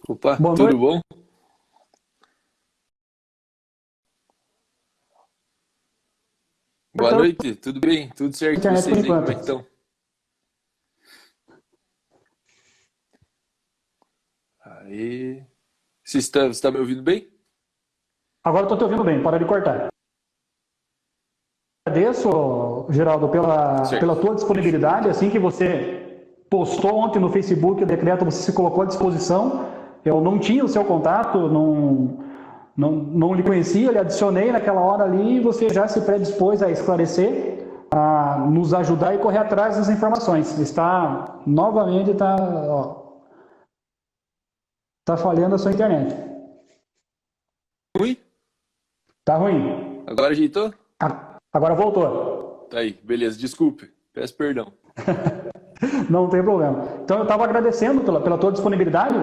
Opa, Boa tudo noite, bom? Boa estamos noite, tudo bem? Tudo na certo? E internet por vocês aí, como enquanto. é que estão? Aí, você está me ouvindo bem? Agora estou te ouvindo bem, para de cortar. Agradeço, Geraldo, pela Certo. tua disponibilidade. Assim que você postou ontem no Facebook o decreto, você se colocou à disposição. Eu não tinha o seu contato, não lhe conhecia, lhe adicionei naquela hora ali e você já se predispôs a esclarecer, a nos ajudar e correr atrás das informações. Novamente, tá falhando a sua internet. Ruim? Tá ruim. Agora ajeitou? Agora voltou. Tá aí, beleza, desculpe, peço perdão. Não tem problema. Então eu estava agradecendo pela tua disponibilidade,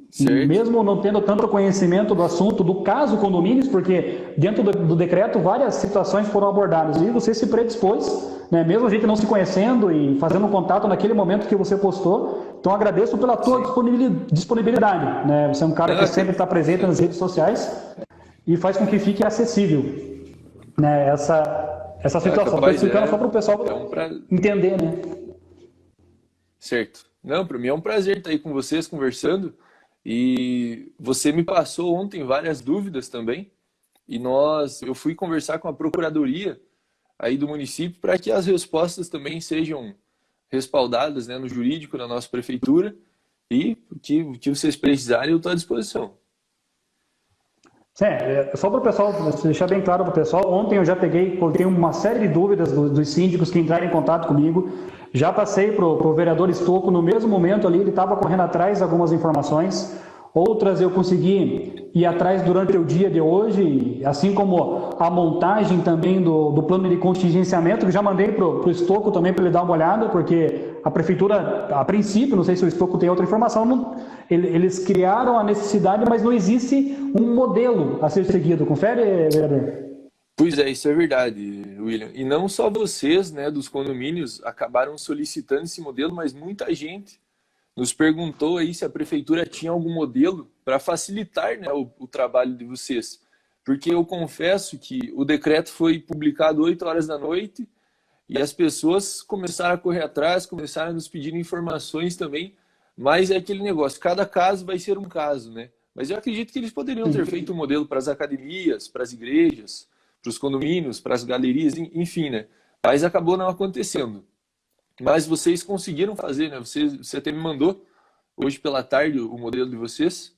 Certo? mesmo não tendo tanto conhecimento do assunto do caso condomínios, porque dentro do decreto várias situações foram abordadas e você se predispôs, né, mesmo a gente não se conhecendo e fazendo um contato naquele momento que você postou. Então agradeço pela tua Sim. disponibilidade. Né? Você é um cara que Ah, sempre está presente nas redes sociais e faz com que fique acessível, né, essa situação. Estou capaz, explicando só para o é um pessoal prazer. entender, né? Certo. Não, para mim é um prazer estar aí com vocês conversando. E você me passou ontem várias dúvidas também. Eu fui conversar com a procuradoria aí do município para que as respostas também sejam respaldadas, né, no jurídico da nossa prefeitura e o que vocês precisarem eu estou à disposição. Só para o pessoal, deixar bem claro para o pessoal, ontem eu já coloquei uma série de dúvidas dos síndicos que entraram em contato comigo, já passei para o vereador Estocco no mesmo momento ali, ele estava correndo atrás de algumas informações, outras eu consegui ir atrás durante o dia de hoje, assim como a montagem também do plano de contingenciamento, que já mandei para o Estocco também para ele dar uma olhada, porque a prefeitura, a princípio, não sei se o Estocco tem outra informação, eles criaram a necessidade, mas não existe um modelo a ser seguido. Confere, vereador? Pois é, isso é verdade, William. E não só vocês, né, dos condomínios acabaram solicitando esse modelo, mas muita gente nos perguntou aí se a prefeitura tinha algum modelo para facilitar, né, o trabalho de vocês. Porque eu confesso que o decreto foi publicado 8 horas da noite e as pessoas começaram a correr atrás, começaram a nos pedir informações também, mas é aquele negócio, cada caso vai ser um caso, né? Mas eu acredito que eles poderiam ter feito um modelo para as academias, para as igrejas, para os condomínios, para as galerias, enfim, né? Mas acabou não acontecendo. Mas vocês conseguiram fazer, né? Você até me mandou hoje pela tarde o modelo de vocês.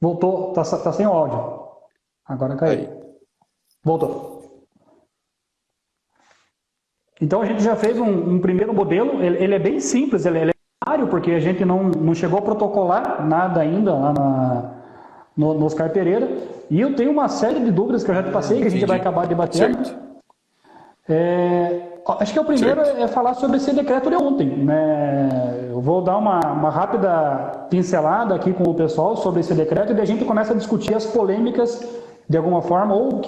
Voltou, tá sem áudio. Agora caiu. Aí, Voltou. Então a gente já fez um primeiro modelo, ele é bem simples, ele é primário, porque a gente não chegou a protocolar nada ainda lá no Oscar Pereira. E eu tenho uma série de dúvidas que eu já te passei, que a gente vai entendi. acabar debatendo. Certo, Acho que o primeiro certo. é falar sobre esse decreto de ontem, né? Eu vou dar uma rápida pincelada aqui com o pessoal sobre esse decreto e daí a gente começa a discutir as polêmicas de alguma forma ou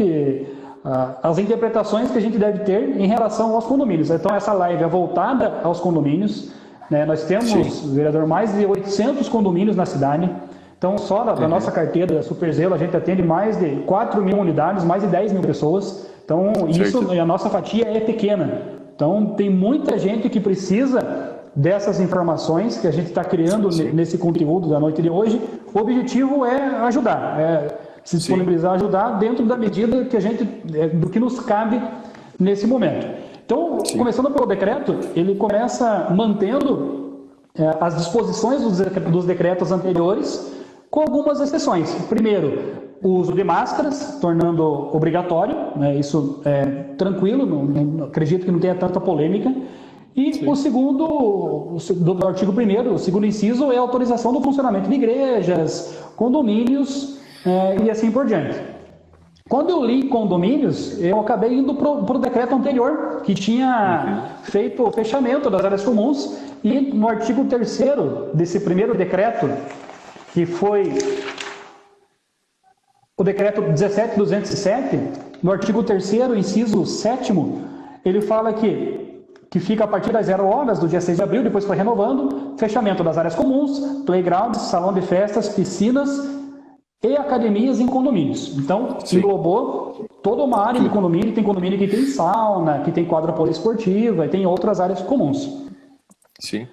as interpretações que a gente deve ter em relação aos condomínios. Então essa live é voltada aos condomínios, né? Nós Sim. temos, vereador, mais de 800 condomínios na cidade. Então só da nossa carteira da Superzelo a gente atende mais de 4 mil unidades, mais de 10 mil pessoas. Então, isso, Certo. a nossa fatia é pequena. Então, tem muita gente que precisa dessas informações que a gente está criando Sim. nesse conteúdo da noite de hoje. O objetivo é ajudar, se Sim. disponibilizar a ajudar dentro da medida que do que nos cabe nesse momento. Então, Sim. começando pelo decreto, ele começa mantendo as disposições dos decretos anteriores, com algumas exceções. Primeiro, o uso de máscaras, tornando obrigatório, né? Isso é tranquilo, não acredito que não tenha tanta polêmica. E o Sim. segundo, do artigo 1º, o segundo inciso é a autorização do funcionamento de igrejas, condomínios e assim por diante. Quando eu li condomínios, eu acabei indo para o decreto anterior, que tinha feito o fechamento das áreas comuns, e no artigo 3º desse primeiro decreto, que foi O decreto 17.207, no artigo 3º, inciso 7º, ele fala que fica a partir das 0 horas do dia 6 de abril, depois foi renovando, fechamento das áreas comuns, playgrounds, salão de festas, piscinas e academias em condomínios. Então, Sim. englobou toda uma área de condomínio. Tem condomínio que tem sauna, que tem quadra poliesportiva e tem outras áreas comuns. Sim.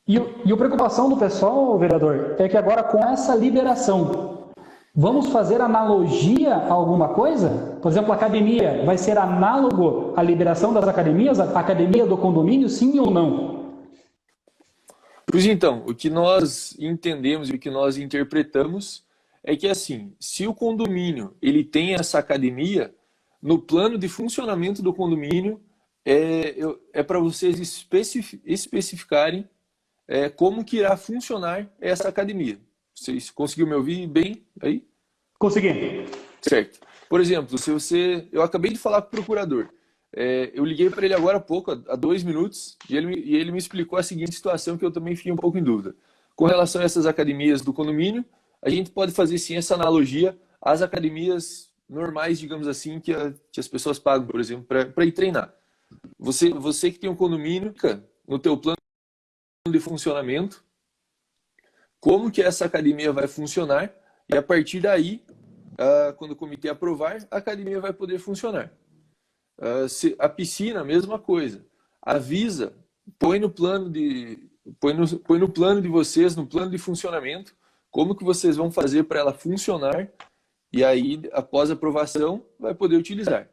E a preocupação do pessoal, vereador, é que agora com essa liberação, vamos fazer analogia a alguma coisa? Por exemplo, a academia vai ser análogo à liberação das academias, a academia do condomínio, sim ou não? Pois então, o que nós entendemos e o que nós interpretamos é que, assim, se o condomínio ele tem essa academia, no plano de funcionamento do condomínio é para vocês especificarem como que irá funcionar essa academia. Vocês conseguiram me ouvir bem aí? Consegui. Certo. Por exemplo, eu acabei de falar com o procurador. Eu liguei para ele agora há pouco, há 2 minutos, e ele me explicou a seguinte situação que eu também fiquei um pouco em dúvida. Com relação a essas academias do condomínio, a gente pode fazer sim essa analogia às academias normais, digamos assim, que as pessoas pagam, por exemplo, para ir treinar. Você que tem um condomínio, no teu plano de funcionamento, como que essa academia vai funcionar, e a partir daí, quando o comitê aprovar, a academia vai poder funcionar. A piscina, a mesma coisa. Avisa, põe no plano de vocês, no plano de funcionamento, como que vocês vão fazer para ela funcionar, e aí, após a aprovação, vai poder utilizar.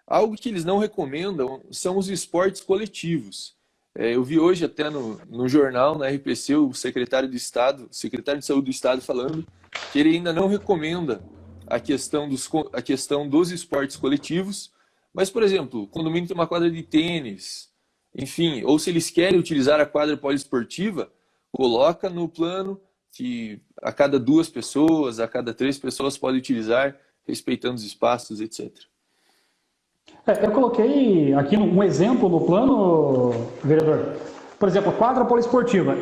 Algo que eles não recomendam são os esportes coletivos. Eu vi hoje até no jornal, na RPC, o secretário de Saúde do Estado falando que ele ainda não recomenda a questão dos esportes coletivos, mas, por exemplo, o condomínio tem uma quadra de tênis, enfim, ou se eles querem utilizar a quadra poliesportiva, coloca no plano que a cada 2 pessoas, a cada 3 pessoas podem utilizar, respeitando os espaços, etc. Eu coloquei aqui um exemplo no plano, vereador. Por exemplo, quadra poliesportiva.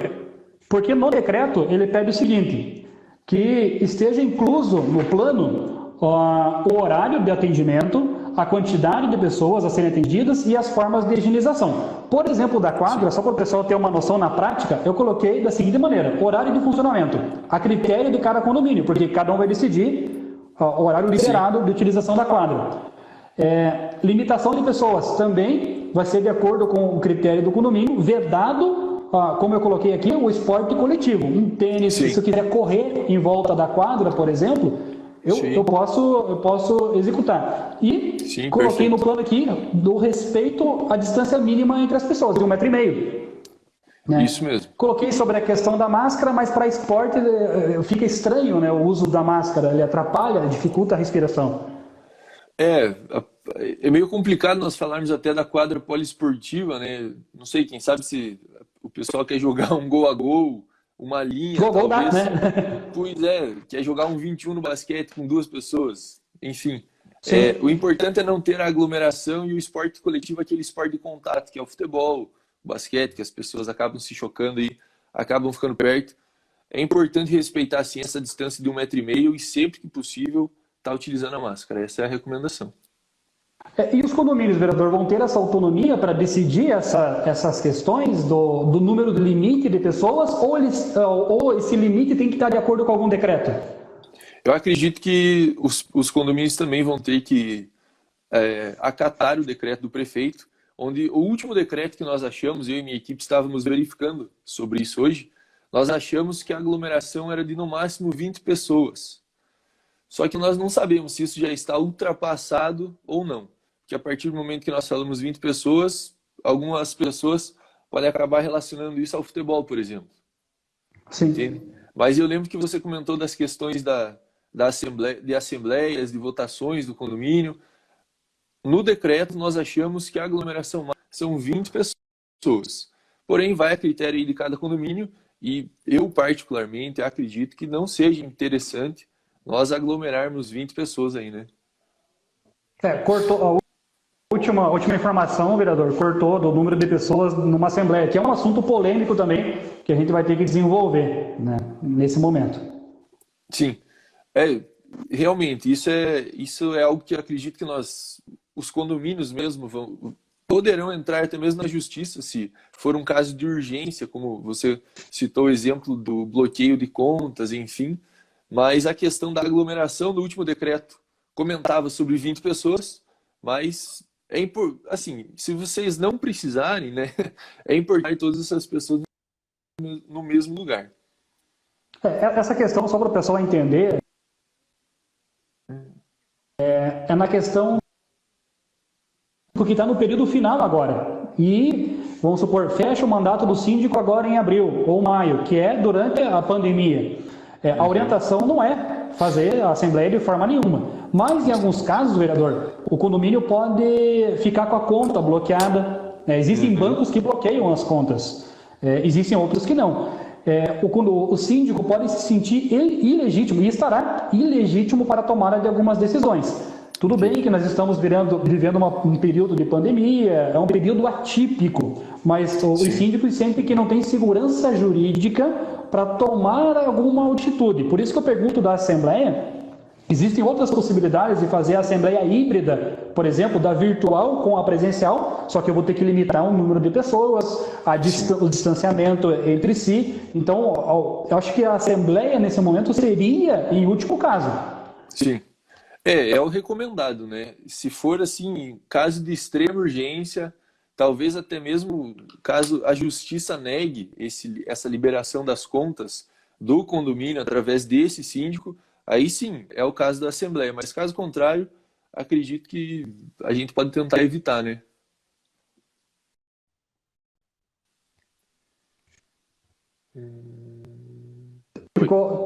Porque no decreto ele pede o seguinte, que esteja incluso no plano o horário de atendimento, a quantidade de pessoas a serem atendidas e as formas de higienização. Por exemplo, da quadra, só para o pessoal ter uma noção na prática, eu coloquei da seguinte maneira, horário de funcionamento, a critério de cada condomínio, porque cada um vai decidir o horário liberado de utilização da quadra. Limitação de pessoas também vai ser de acordo com o critério do condomínio, vedado, como eu coloquei aqui, o esporte coletivo. Um tênis, se eu quiser correr em volta da quadra, por exemplo, eu posso executar. E coloquei no plano aqui do respeito à distância mínima entre as pessoas, de 1,5 m. Né? Isso mesmo. Coloquei sobre a questão da máscara, mas para esporte fica estranho, né? O uso da máscara, ele atrapalha, dificulta a respiração. É meio complicado nós falarmos até da quadra poliesportiva, né? Não sei, quem sabe se o pessoal quer jogar um gol a gol, uma linha, gol talvez. Dá, né? Pois quer jogar um 21 no basquete com 2 pessoas. Enfim, o importante é não ter a aglomeração e o esporte coletivo, aquele esporte de contato, que é o futebol, o basquete, que as pessoas acabam se chocando e acabam ficando perto. É importante respeitar, sim, essa distância de 1,5 m e sempre que possível estar utilizando a máscara. Essa é a recomendação. E os condomínios, vereador, vão ter essa autonomia para decidir essas questões do número de limite de pessoas ou esse limite tem que estar de acordo com algum decreto? Eu acredito que os condomínios também vão ter que acatar o decreto do prefeito, onde o último decreto que nós achamos, eu e minha equipe estávamos verificando sobre isso hoje, nós achamos que a aglomeração era de no máximo 20 pessoas. Só que nós não sabemos se isso já está ultrapassado ou não. Porque a partir do momento que nós falamos 20 pessoas, algumas pessoas podem acabar relacionando isso ao futebol, por exemplo. Sim. Entende? Mas eu lembro que você comentou das questões de assembleias, de votações do condomínio. No decreto, nós achamos que a aglomeração máxima são 20 pessoas. Porém, vai a critério de cada condomínio e eu, particularmente, acredito que não seja interessante nós aglomerarmos 20 pessoas aí, né? Cortou a última informação, vereador, cortou do número de pessoas numa assembleia, que é um assunto polêmico também, que a gente vai ter que desenvolver, né, nesse momento. Sim. realmente, isso é algo que eu acredito que os condomínios mesmo, poderão entrar até mesmo na justiça se for um caso de urgência, como você citou o exemplo do bloqueio de contas, enfim. Mas a questão da aglomeração do último decreto comentava sobre 20 pessoas, mas assim, se vocês não precisarem, né, é importante todas essas pessoas no mesmo lugar. Essa questão, só para o pessoal entender, é na questão porque está no período final agora. E, vamos supor, fecha o mandato do síndico agora em abril ou maio, que é durante a pandemia. A orientação não é fazer a assembleia de forma nenhuma. Mas, em alguns casos, vereador, o condomínio pode ficar com a conta bloqueada. Existem bancos que bloqueiam as contas. Existem outros que não. O síndico pode se sentir ilegítimo e estará ilegítimo para a tomada de algumas decisões. Tudo bem que nós estamos vivendo um período de pandemia, é um período atípico, mas os síndicos sentem que não tem segurança jurídica para tomar alguma atitude. Por isso que eu pergunto da Assembleia, existem outras possibilidades de fazer a Assembleia híbrida, por exemplo, da virtual com a presencial, só que eu vou ter que limitar o número de pessoas, o distanciamento entre si. Então, eu acho que a Assembleia, nesse momento, seria em último caso. Sim. É o recomendado, né? Se for assim, caso de extrema urgência, talvez até mesmo caso a justiça negue essa liberação das contas do condomínio através desse síndico, aí sim é o caso da Assembleia. Mas caso contrário, acredito que a gente pode tentar evitar, né?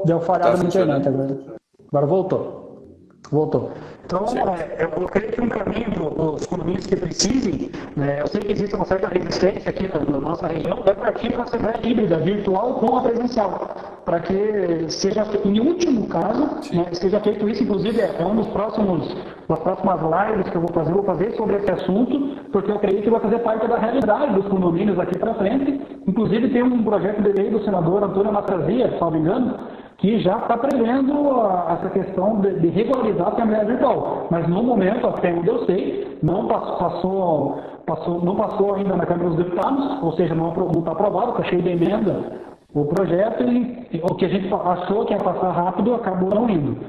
Deu falhada na internet funcionando? agora. Agora voltou. Então, eu creio que um caminho para os condomínios que precisem, eu sei que existe uma certa resistência aqui na nossa região, é partir para a assembleia híbrida, virtual com a presencial, para que seja, em último caso, seja feito isso. Inclusive, é um das próximas lives que eu vou fazer sobre esse assunto, porque eu creio que vai fazer parte da realidade dos condomínios aqui para frente. Inclusive, tem um projeto de lei do senador Antônio Anastasia, salvo engano, que já está prevendo essa questão de regularizar a Assembleia Virtual. Mas no momento, até onde eu sei, não passou ainda na Câmara dos Deputados, ou seja, não está aprovado, está cheio de emenda o projeto, e o que a gente achou que ia passar rápido acabou não indo.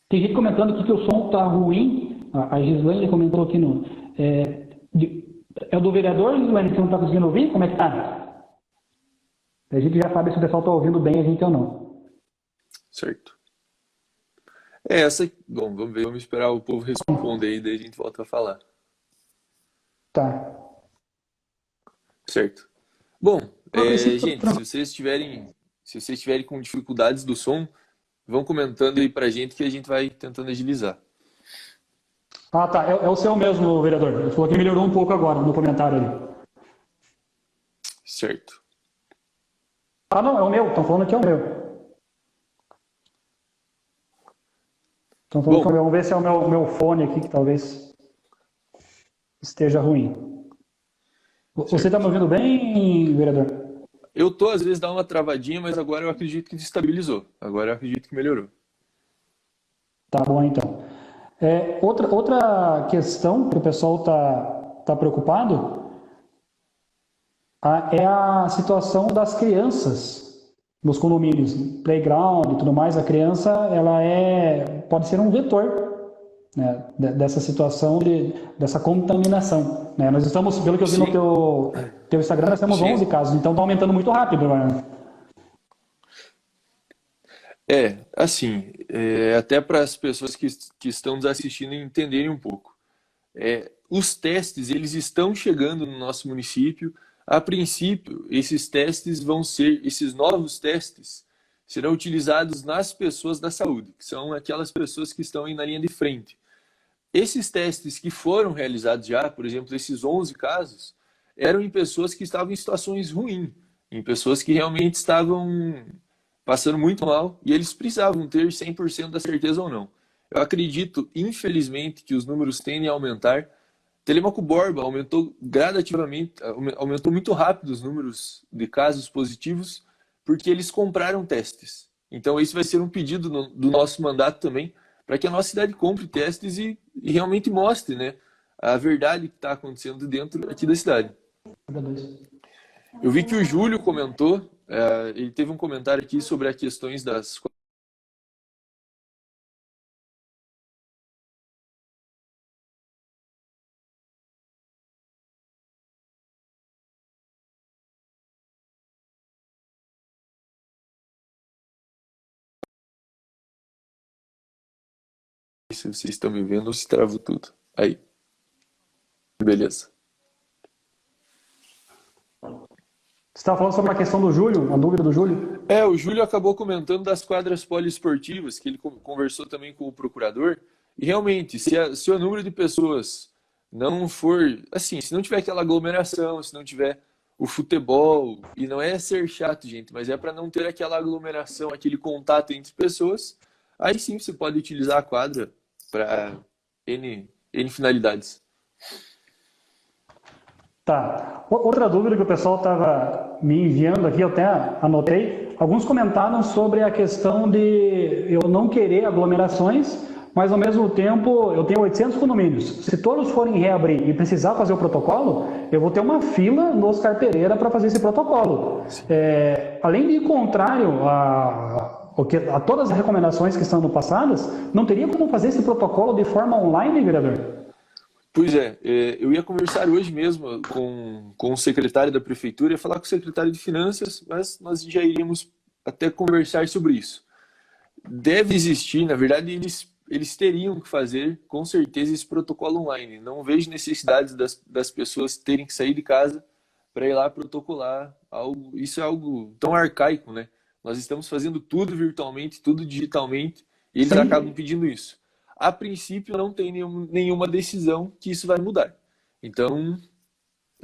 Tem gente comentando aqui que o som está ruim, a Gislaine comentou aqui é o do vereador, Gislaine, você não está conseguindo ouvir? Como é que está? A gente já sabe se o pessoal está ouvindo bem a gente ou não. Certo. Bom, vamos ver, vamos esperar o povo responder aí, daí a gente volta a falar. Tá. Certo. Bom, gente, se vocês tiverem com dificuldades do som, vão comentando aí pra gente que a gente vai tentando agilizar. Ah, tá. É o seu mesmo, vereador. Ele falou que melhorou um pouco agora no comentário ali. Certo. Ah, não, é o meu. Estão falando que é o meu. Estão falando que é o meu. Vamos ver se é o meu fone aqui que talvez esteja ruim. Você está me ouvindo bem, vereador? Eu tô, às vezes, dá uma travadinha, mas agora eu acredito que estabilizou. Agora eu acredito que melhorou. Tá bom, então. Outra questão que o pessoal tá preocupado é a situação das crianças nos condomínios, playground e tudo mais. A criança pode ser um vetor, né, dessa situação, dessa contaminação, né? Nós estamos, pelo que eu vi no teu Instagram, nós temos 11 casos, então está aumentando muito rápido, né? Assim, até para as pessoas que estão nos assistindo entenderem um pouco. Os testes, eles estão chegando no nosso município. A princípio, esses novos testes serão utilizados nas pessoas da saúde, que são aquelas pessoas que estão aí na linha de frente. Esses testes que foram realizados já, por exemplo, esses 11 casos, eram em pessoas que estavam em situações ruins, em pessoas que realmente estavam passando muito mal e eles precisavam ter 100% da certeza ou não. Eu acredito, infelizmente, que os números tendem a aumentar. Telêmaco Borba aumentou gradativamente, aumentou muito rápido os números de casos positivos, porque eles compraram testes. Então, esse vai ser um pedido do nosso mandato também, para que a nossa cidade compre testes e realmente mostre, né, a verdade que está acontecendo dentro aqui da cidade. Eu vi que o Júlio comentou, ele teve um comentário aqui sobre as questões das... Se vocês estão me vendo, ou se travou tudo. Aí. Beleza. Você estava falando sobre a questão do Júlio, a dúvida do Júlio? O Júlio acabou comentando das quadras poliesportivas, que ele conversou também com o procurador, e realmente, se o número de pessoas não for, assim, se não tiver aquela aglomeração, se não tiver o futebol, e não é ser chato, gente, mas é para não ter aquela aglomeração, aquele contato entre pessoas, aí sim você pode utilizar a quadra para N finalidades. Tá. Outra dúvida que o pessoal estava me enviando aqui, eu até anotei. Alguns comentaram sobre a questão de eu não querer aglomerações, mas ao mesmo tempo eu tenho 800 condomínios. Se todos forem reabrir e precisar fazer o protocolo, eu vou ter uma fila no Oscar Pereira para fazer esse protocolo. Além de ir contrário a todas as recomendações que estão passadas, não teria como fazer esse protocolo de forma online, vereador? Pois é, eu ia conversar hoje mesmo com o secretário da prefeitura, ia falar com o secretário de finanças, mas nós já iríamos até conversar sobre isso. Deve existir, na verdade, eles teriam que fazer, com certeza, esse protocolo online. Não vejo necessidade das pessoas terem que sair de casa para ir lá protocolar algo. Isso é algo tão arcaico, né? Nós estamos fazendo tudo virtualmente, tudo digitalmente, e eles acabam pedindo isso. A princípio, não tem nenhuma decisão que isso vai mudar. Então,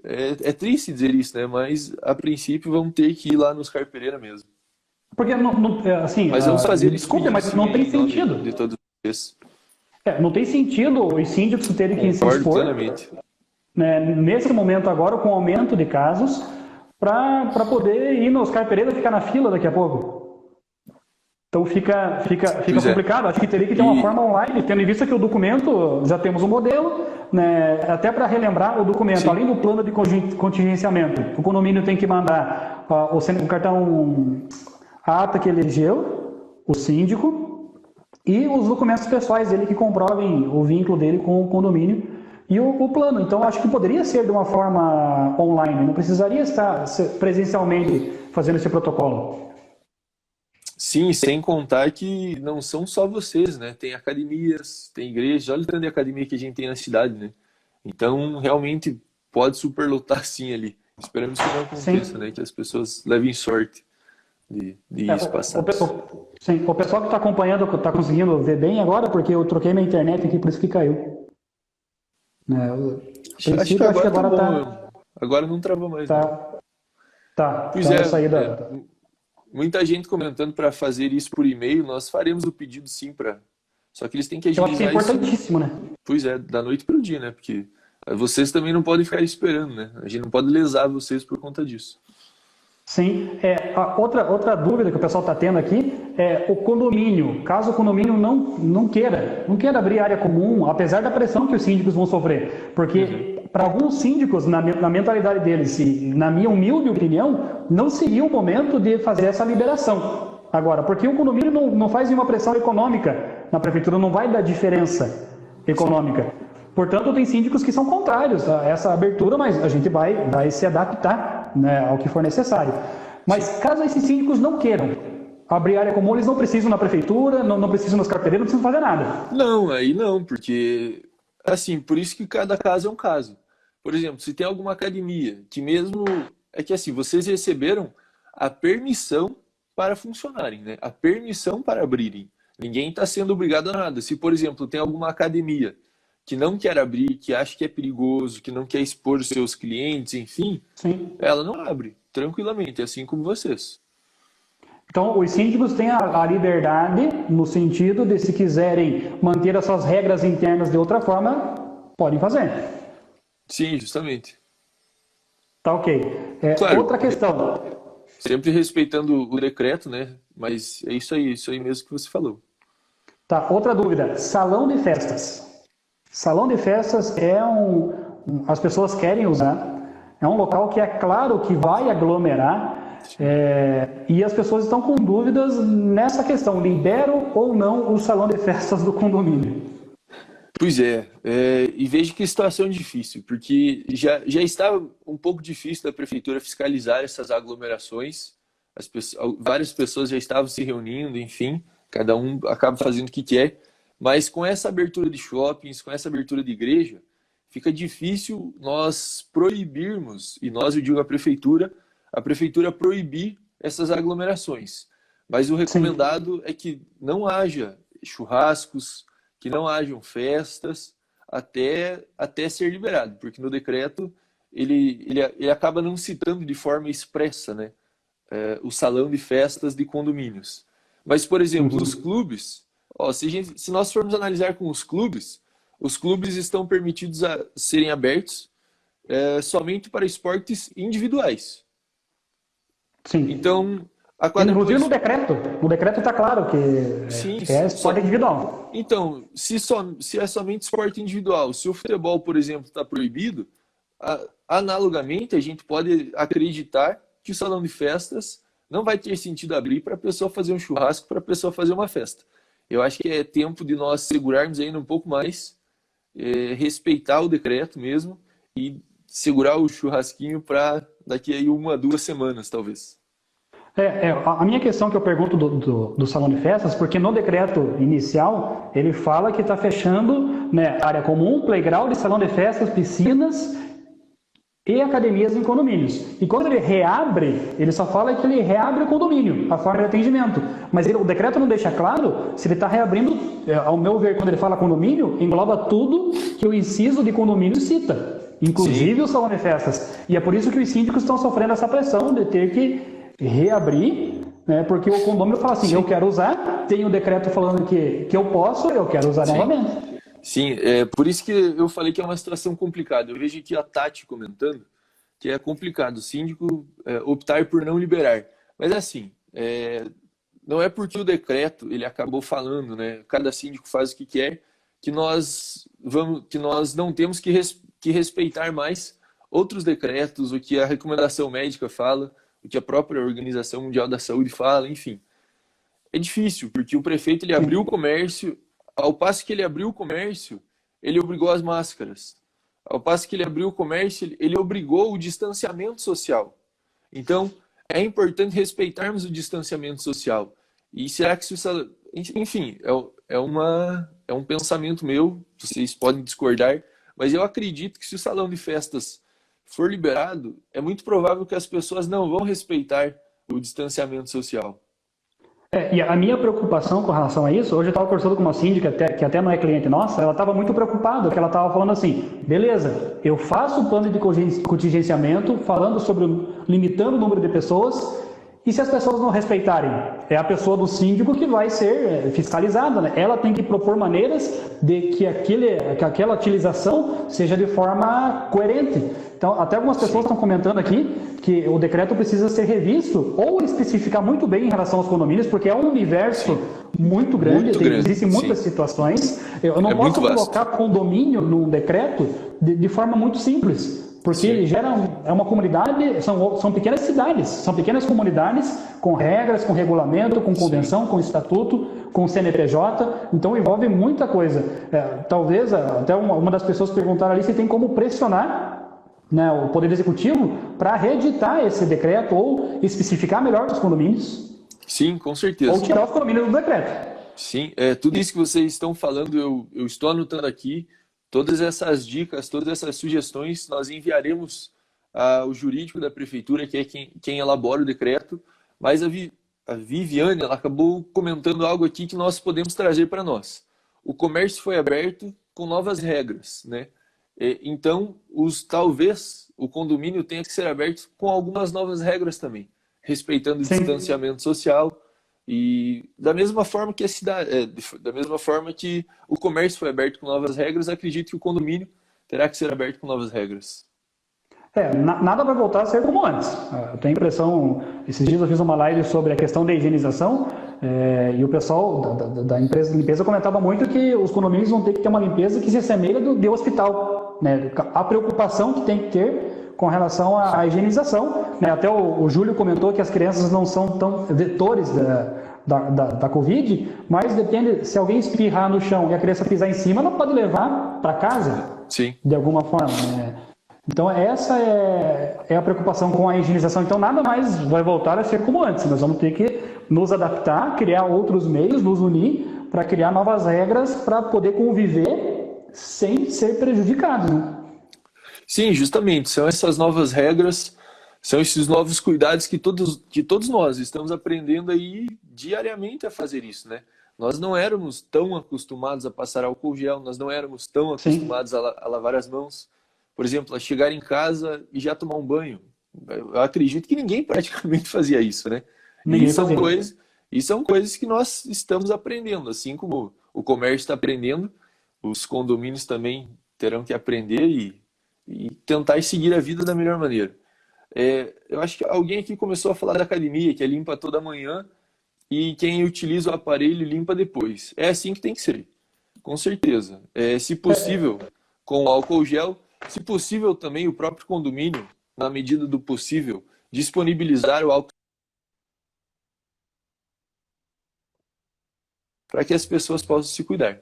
é triste dizer isso, né? Mas, a princípio, vamos ter que ir lá no Oscar Pereira mesmo. Porque, assim... Mas vamos fazer isso. Desculpe, mas não tem sentido. De todos eles. Não tem sentido os síndicos terem que se expor, plenamente. Né, nesse momento agora, com o aumento de casos, para poder ir no Oscar Pereira e ficar na fila daqui a pouco. Então fica complicado. Acho que teria que ter uma forma online, tendo em vista que o documento, já temos um modelo, né, até para relembrar o documento, sim, além do plano de contingenciamento, o condomínio tem que mandar o cartão, a ata que ele elegeu, o síndico, e os documentos pessoais dele que comprovem o vínculo dele com o condomínio e o plano. Então acho que poderia ser de uma forma online, não precisaria estar presencialmente fazendo esse protocolo. Sim, sem contar que não são só vocês, né? Tem academias, tem igrejas, olha o tanto de academia que a gente tem na cidade, né? Então, realmente, pode superlotar sim ali. Esperamos que não aconteça, né? Que as pessoas levem sorte de isso passar. Sim, o pessoal que está acompanhando está conseguindo ver bem agora, porque eu troquei minha internet aqui, por isso que caiu. Acho que agora tá... Agora não travou mais. Tá. Pois muita gente comentando para fazer isso por e-mail, nós faremos o pedido sim para. Só que eles têm que agilizar isso. Eu acho que é importantíssimo, né? Pois é, da noite para o dia, né? Porque vocês também não podem ficar esperando, né? A gente não pode lesar vocês por conta disso. Sim. Outra dúvida que o pessoal está tendo aqui é o condomínio. Caso o condomínio não queira abrir área comum, apesar da pressão que os síndicos vão sofrer. Porque para alguns síndicos, na mentalidade deles, e na minha humilde opinião, não seria o momento de fazer essa liberação. Agora, porque o condomínio não faz nenhuma pressão econômica na prefeitura, não vai dar diferença econômica. Sim. Portanto, tem síndicos que são contrários a essa abertura, mas a gente vai se adaptar, né, ao que for necessário. Mas caso esses síndicos não queiram abrir área comum, eles não precisam na prefeitura, não precisam nas carteiras, não precisam fazer nada. Não, aí não, porque, assim, por isso que cada caso é um caso. Por exemplo, se tem alguma academia que mesmo... É que assim, vocês receberam a permissão para funcionarem, né? A permissão para abrirem. Ninguém está sendo obrigado a nada. Se, por exemplo, tem alguma academia que não quer abrir, que acha que é perigoso, que não quer expor os seus clientes, enfim, sim, ela não abre, tranquilamente, assim como vocês. Então, os síndicos têm a liberdade, no sentido de, se quiserem manter as suas regras internas de outra forma, podem fazer. Sim, justamente. Tá ok. Claro, outra questão. Sempre respeitando o decreto, né? Mas é isso aí mesmo que você falou. Tá, outra dúvida. Salão de festas. Salão de festas é as pessoas querem usar. É um local que é claro que vai aglomerar. E as pessoas estão com dúvidas nessa questão. Libero ou não o salão de festas do condomínio? Pois e veja que situação difícil, porque já estava um pouco difícil da prefeitura fiscalizar essas aglomerações, várias pessoas já estavam se reunindo, enfim, cada um acaba fazendo o que quer, mas com essa abertura de shoppings, com essa abertura de igreja, fica difícil nós proibirmos, e nós, eu digo a prefeitura proibir essas aglomerações. Mas o Sim. recomendado é que não haja churrascos, que não hajam festas até ser liberado, porque no decreto ele acaba não citando de forma expressa, né, o salão de festas de condomínios. Mas, por exemplo, os Uhum. clubes, ó, se nós formos analisar com os clubes estão permitidos a serem abertos somente para esportes individuais. Sim. Então, a quadra Inclusive polícia. no decreto está claro que Sim, é esporte individual. então, se é somente esporte individual, se o futebol, por exemplo, está proibido, analogamente a gente pode acreditar que o salão de festas não vai ter sentido abrir para a pessoa fazer um churrasco, para a pessoa fazer uma festa. Eu acho que é tempo de nós segurarmos ainda um pouco mais, respeitar o decreto mesmo e segurar o churrasquinho para daqui aí 1 a 2 semanas, talvez. A minha questão que eu pergunto do salão de festas, porque no decreto inicial ele fala que está fechando, né, área comum, playground, salão de festas, piscinas e academias em condomínios. E quando ele reabre, ele só fala que ele reabre o condomínio, a forma de atendimento. Mas o decreto não deixa claro se ele está reabrindo, ao meu ver, quando ele fala condomínio, engloba tudo que o inciso de condomínio cita, Sim, inclusive o salão de festas. E é por isso que os síndicos estão sofrendo essa pressão de ter que reabrir, né, porque o condomínio fala assim, eu sim, quero usar, tem o decreto falando que eu posso, eu quero usar sim. novamente. Sim, é por isso que eu falei que é uma situação complicada. Eu vejo aqui a Tati comentando que é complicado o síndico optar por não liberar. Mas assim, não é porque o decreto ele acabou falando, né? Cada síndico faz o que quer, que nós não temos que respeitar mais outros decretos, o que a recomendação médica fala, o que a própria Organização Mundial da Saúde fala, enfim. É difícil, porque o prefeito ele abriu o Sim. comércio, ao passo que ele abriu o comércio, ele obrigou as máscaras. Ao passo que ele abriu o comércio, ele obrigou o distanciamento social. Então, é importante respeitarmos o distanciamento social. E será que se o enfim, é um pensamento meu, vocês podem discordar, mas eu acredito que se o salão de festas for liberado, é muito provável que as pessoas não vão respeitar o distanciamento social. E a minha preocupação com relação a isso, hoje eu estava conversando com uma síndica que até não é cliente nossa, ela estava muito preocupada, porque ela estava falando assim, beleza, eu faço o plano de contingenciamento, falando sobre limitando o número de pessoas, e se as pessoas não respeitarem? É a pessoa do síndico que vai ser fiscalizada, né? Ela tem que propor maneiras de que aquela utilização seja de forma coerente. Então, até algumas pessoas Sim, estão comentando aqui que o decreto precisa ser revisto ou especificar muito bem em relação aos condomínios, porque é um universo sim. muito grande, Muito grande, existem muitas sim. situações. Eu não É muito posso vasto. colocar condomínio num decreto de forma muito simples. Porque Sim, ele gera é uma comunidade, são pequenas cidades, são pequenas comunidades com regras, com regulamento, com sim, convenção, com estatuto, com CNPJ, então envolve muita coisa. Talvez até uma das pessoas perguntaram ali se tem como pressionar, né, o Poder Executivo para reeditar esse decreto ou especificar melhor os condomínios, sim, com ou certeza. tirar os condomínios do decreto. Sim, tudo isso que vocês estão falando, eu estou anotando aqui. Todas essas dicas, todas essas sugestões, nós enviaremos ao jurídico da prefeitura, que é quem elabora o decreto. Mas a Viviane, ela acabou comentando algo aqui que nós podemos trazer para nós. O comércio foi aberto com novas regras, né? Então, talvez o condomínio tenha que ser aberto com algumas novas regras também, respeitando o Sim. distanciamento social e da mesma forma que a cidade, da mesma forma que o comércio foi aberto com novas regras, acredito que o condomínio terá que ser aberto com novas regras. Nada vai voltar a ser como antes. Eu tenho a impressão, esses dias eu fiz uma live sobre a questão da higienização, e o pessoal da empresa de limpeza comentava muito que os condomínios vão ter que ter uma limpeza que se assemelha de hospital, né? A preocupação que tem que ter com relação à higienização, né? Até o Júlio comentou que as crianças não são tão vetores da Covid, mas depende, se alguém espirrar no chão e a criança pisar em cima, ela pode levar para casa, Sim. de alguma forma, né? Então, essa é a preocupação com a higienização. Então, nada mais vai voltar a ser como antes. Nós vamos ter que nos adaptar, criar outros meios, nos unir para criar novas regras para poder conviver sem ser prejudicado, né? Sim, justamente. São essas novas regras, são esses novos cuidados que todos nós estamos aprendendo aí diariamente a fazer isso, né? Nós não éramos tão acostumados a passar álcool gel, nós não éramos tão Sim, acostumados a lavar as mãos. Por exemplo, a chegar em casa e já tomar um banho. Eu acredito que ninguém praticamente fazia isso, né? E ninguém fazia. são coisas que nós estamos aprendendo, assim como o comércio está aprendendo, os condomínios também terão que aprender e tentar seguir a vida da melhor maneira. Eu acho que alguém aqui começou a falar da academia, que é limpa toda manhã e quem utiliza o aparelho limpa depois. É assim que tem que ser, com certeza. Se possível, com álcool gel, se possível também o próprio condomínio, na medida do possível, disponibilizar o álcool para que as pessoas possam se cuidar.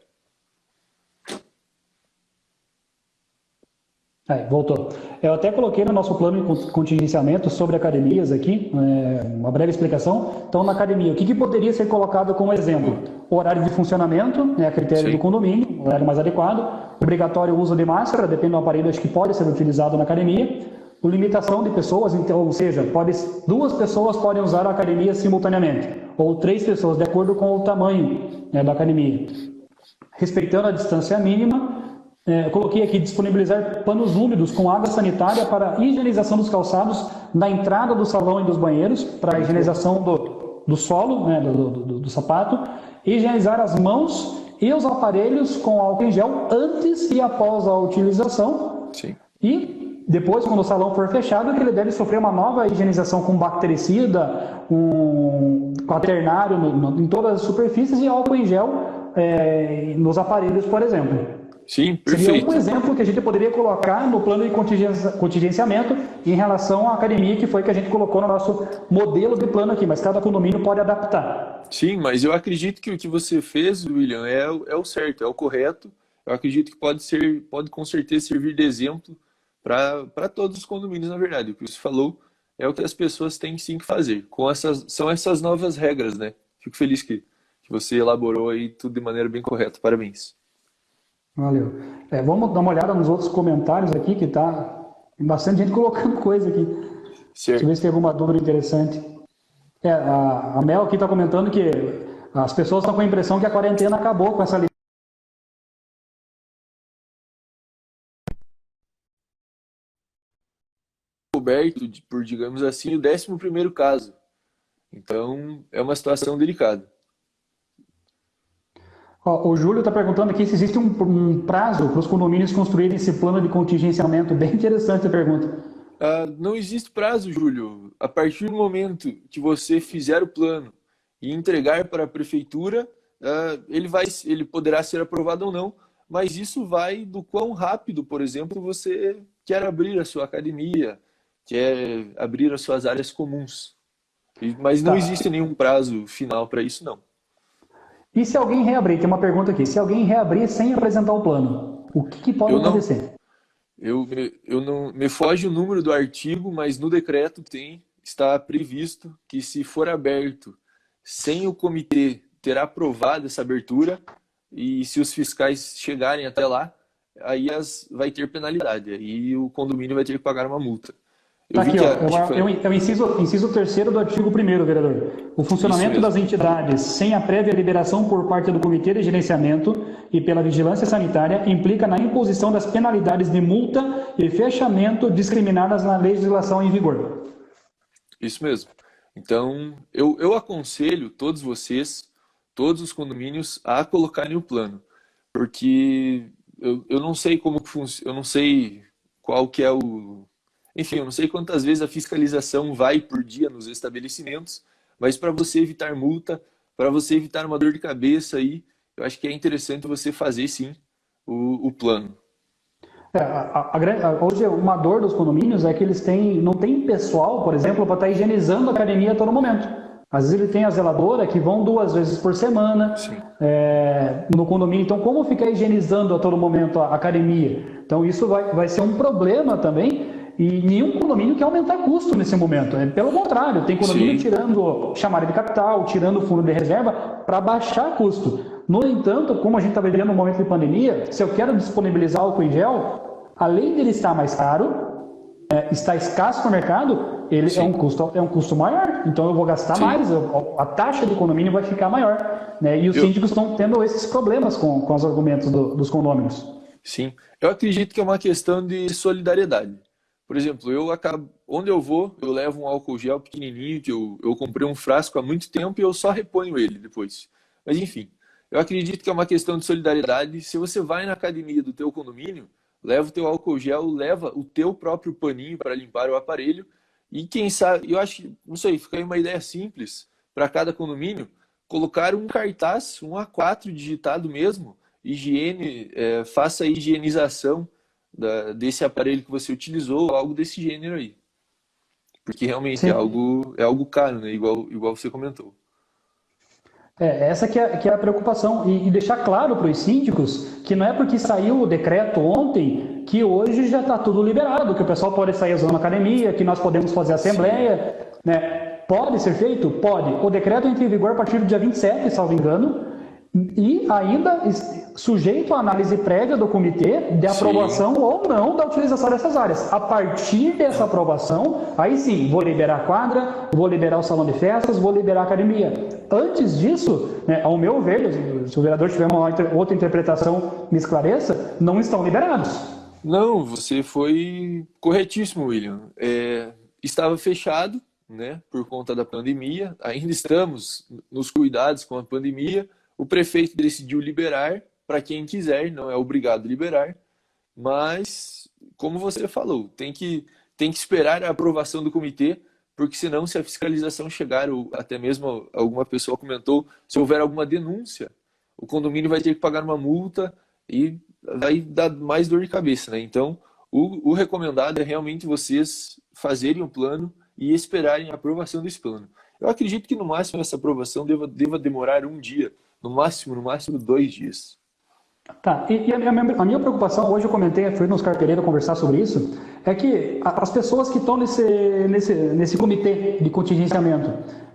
Voltou. Eu até coloquei no nosso plano de contingenciamento sobre academias aqui, uma breve explicação. Então, na academia, o que poderia ser colocado como exemplo? O horário de funcionamento, né, a critério do Sim, condomínio, o horário mais adequado. Obrigatório uso de máscara, depende do aparelho, acho que pode ser utilizado na academia. Limitação de pessoas, então, ou seja, duas pessoas podem usar a academia simultaneamente, ou 3 pessoas, de acordo com o tamanho, né, da academia. Respeitando a distância mínima. Eu coloquei aqui disponibilizar panos úmidos com água sanitária para higienização dos calçados na entrada do salão e dos banheiros, para a higienização do solo, né, do sapato, higienizar as mãos e os aparelhos com álcool em gel antes e após a utilização, sim. e depois, quando o salão for fechado, que ele deve sofrer uma nova higienização com bactericida, quaternário em todas as superfícies e álcool em gel nos aparelhos, por exemplo. Sim, Seria um perfeito. exemplo que a gente poderia colocar no plano de contingenciamento em relação à academia, que foi que a gente colocou no nosso modelo de plano aqui, mas cada condomínio pode adaptar. Sim, mas eu acredito que o que você fez, William, é o certo, é o correto. Eu acredito que pode com certeza servir de exemplo para todos os condomínios, na verdade. O que você falou é o que as pessoas têm sim que fazer. São essas novas regras, né? Fico feliz que você elaborou aí tudo de maneira bem correta. Parabéns. Valeu. Vamos dar uma olhada nos outros comentários aqui, que tem bastante gente colocando coisa aqui. Deixa eu ver Certo. se tem alguma dúvida interessante. A Mel aqui está comentando que as pessoas estão com a impressão que a quarentena acabou com essa. Coberto por, digamos assim, o 11º caso. Então, é uma situação delicada. O Júlio está perguntando aqui se existe um prazo para os condomínios construírem esse plano de contingenciamento. Bem interessante a pergunta. Não existe prazo, Júlio. A partir do momento que você fizer o plano e entregar para a prefeitura, ele poderá ser aprovado ou não, mas isso vai do quão rápido, por exemplo, você quer abrir a sua academia, quer abrir as suas áreas comuns. Mas não Tá. existe nenhum prazo final para isso, não. E se alguém reabrir? Tem uma pergunta aqui. Se alguém reabrir sem apresentar o plano, o que pode Eu não, acontecer? eu não me foge o número do artigo, mas no decreto está previsto que se for aberto sem o comitê ter aprovado essa abertura e se os fiscais chegarem até lá, aí vai ter penalidade, aí o condomínio vai ter que pagar uma multa. Eu Está vi aqui, que ó, acho que é o foi inciso 3º do artigo 1º, vereador. O isso funcionamento das mesmo. entidades sem a prévia liberação por parte do Comitê de Gerenciamento e pela Vigilância Sanitária implica na imposição das penalidades de multa e fechamento discriminadas na legislação em vigor. Isso mesmo. Então, eu aconselho todos vocês, todos os condomínios, a colocarem o plano, porque eu não sei como que funciona, eu não sei qual que é Enfim, eu não sei quantas vezes a fiscalização vai por dia nos estabelecimentos, mas para você evitar multa, para você evitar uma dor de cabeça aí, eu acho que é interessante você fazer sim o plano. Hoje, uma dor dos condomínios é que eles não têm pessoal, por exemplo, para estar higienizando a academia a todo momento. Às vezes ele tem a zeladora que vão 2 vezes por semana Sim. no condomínio. Então, como ficar higienizando a todo momento a academia? Então, isso vai ser um problema também. E nenhum condomínio quer aumentar custo nesse momento. Pelo contrário, tem condomínio Sim. tirando chamada de capital, tirando o fundo de reserva para baixar custo. No entanto, como a gente está vivendo um momento de pandemia, se eu quero disponibilizar álcool em gel, além dele estar mais caro, está escasso no mercado, ele é um custo maior. Então eu vou gastar Sim. mais, a taxa de condomínio vai ficar maior. Né? E os síndicos estão tendo esses problemas com os argumentos dos condôminos. Sim, eu acredito que é uma questão de solidariedade. Por exemplo, onde eu vou, eu levo um álcool gel pequenininho que eu comprei um frasco há muito tempo e eu só reponho ele depois. Mas enfim, eu acredito que é uma questão de solidariedade. Se você vai na academia do teu condomínio, leva o teu álcool gel, leva o teu próprio paninho para limpar o aparelho e quem sabe, eu acho que, não sei, fica aí uma ideia simples para cada condomínio, colocar um cartaz, um A4 digitado mesmo, higiene, faça a higienização desse aparelho que você utilizou, algo desse gênero aí. Porque realmente Sim. é algo caro, né? Igual você comentou. Essa que é a preocupação. E deixar claro para os síndicos que não é porque saiu o decreto ontem que hoje já está tudo liberado, que o pessoal pode sair usando a academia, que nós podemos fazer assembleia. Né? Pode ser feito? Pode. O decreto entra em vigor a partir do dia 27, salvo engano, e ainda sujeito à análise prévia do comitê de aprovação Sim. ou não da utilização dessas áreas. A partir dessa aprovação, aí sim, vou liberar a quadra, vou liberar o salão de festas, vou liberar a academia. Antes disso, né, ao meu ver, se o vereador tiver uma outra interpretação, me esclareça, não estão liberados. Não, você foi corretíssimo, William. Estava fechado, né, por conta da pandemia. Ainda estamos nos cuidados com a pandemia. O prefeito decidiu liberar para quem quiser, não é obrigado a liberar. Mas, como você falou, tem que esperar a aprovação do comitê, porque senão, se a fiscalização chegar, ou até mesmo alguma pessoa comentou, se houver alguma denúncia, o condomínio vai ter que pagar uma multa e vai dar mais dor de cabeça, né? Então, o recomendado é realmente vocês fazerem um plano e esperarem a aprovação desse plano. Eu acredito que no máximo essa aprovação deva demorar um dia, no máximo 2 dias. Tá, e a minha preocupação, hoje eu comentei, fui nos carpeireiros conversar sobre isso, é que as pessoas que estão nesse comitê de contingenciamento,